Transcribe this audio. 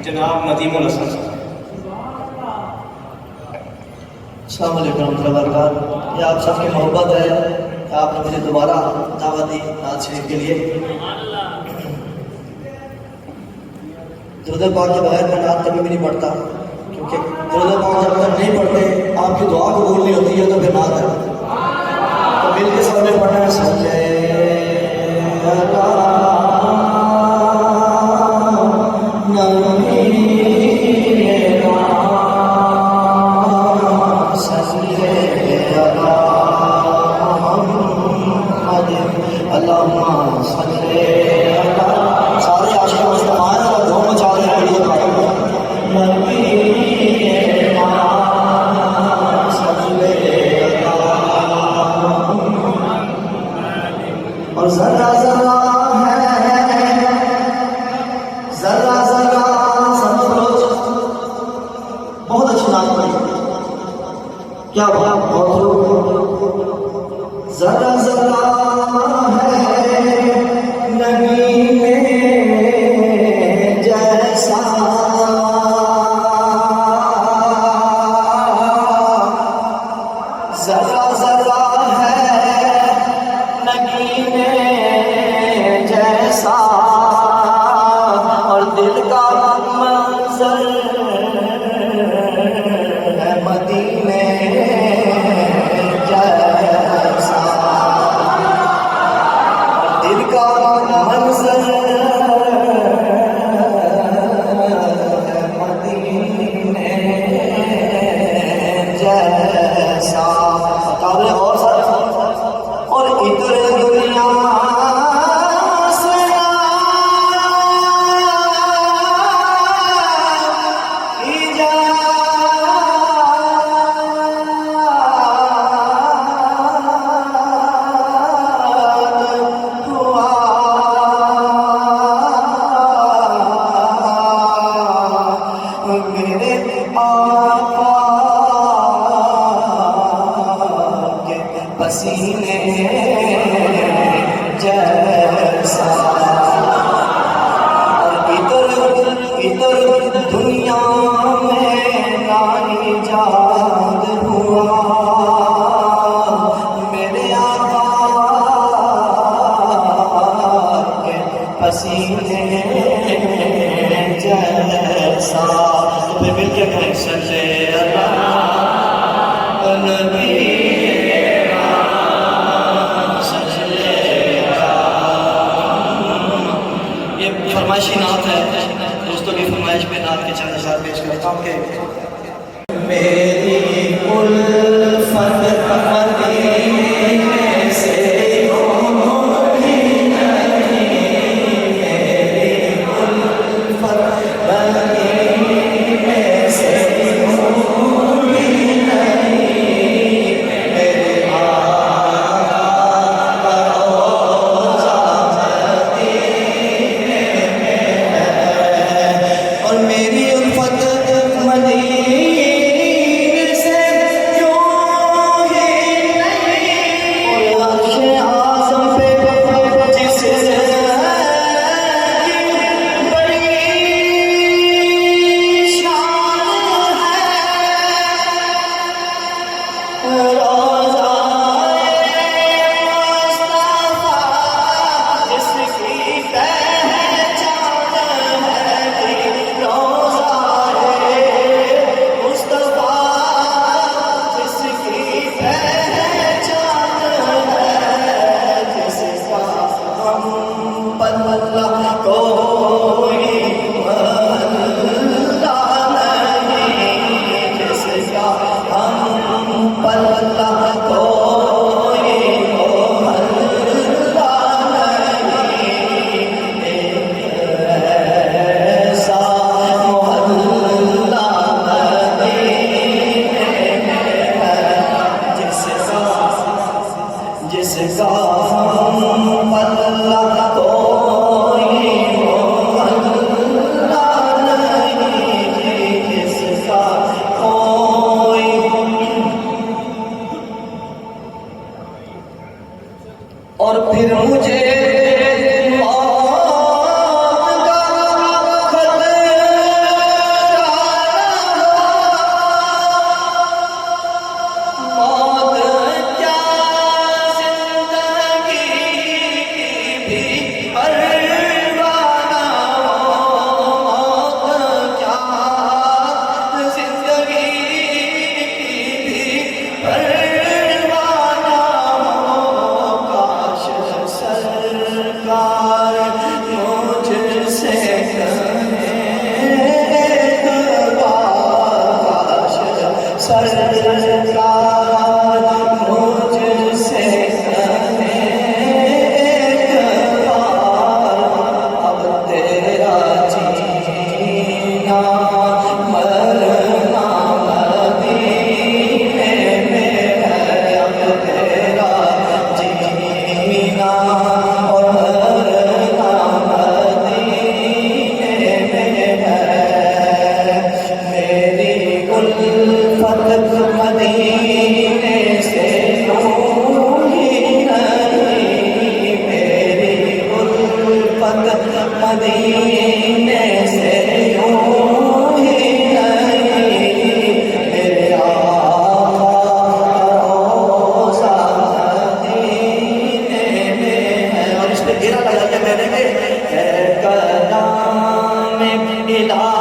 جناب ندیم الحسن صاحب۔ السلام علیکم ورحمۃ اللہ وبرکاتہ۔ یہ آپ سب کی محبت ہے کہ آپ نے مجھے دوبارہ دعوت دی نعت شریف کے لیے۔ درود پاک کے بغیر میں نعت کبھی بھی نہیں پڑھتا، کیونکہ درود پاک جب تک نہیں پڑھتے آپ کی دعا قبول نہیں ہوتی ہے تو پھر نعت ہے۔ تو مل کے سب نے پڑھنا ہے سمجھے سارے عاشق مصطفیٰ ہیں اور دھوم مچا رہے ہیں۔ اور ذرا ذرا ہے ذرا ذرا سمجھو، بہت اچھی نعت پڑھی، کیا بات، بہت ذرا ذرا ہے نگین جیسا، ذرا ذرا ہے نگین جیسا، اور دل کا منظر ہے مدینے جیسا، دل کا منظر مدینے جیسا۔ قابل اور سر اور ادھر دنیا سے میرے آقا کے پسینے جیسا، اور ادھر دنیا میں ناایجاد ہوا میرے آقا کے پسینے جیسا۔ تو پھر مل کے کہیں صلی اللہ نبی فرمائشی نعت ہے، دوستوں کی فرمائش پہ نعت کے چند اشعار پیش کرتا ہوں کہ میری الفت مدینے سے کوئی نہیں، میری الفت مدینے سے کوئی نہیں، میرے آقا روضہ مدینے میں ہے، اور میری الفت مدینے سے کیوں الہ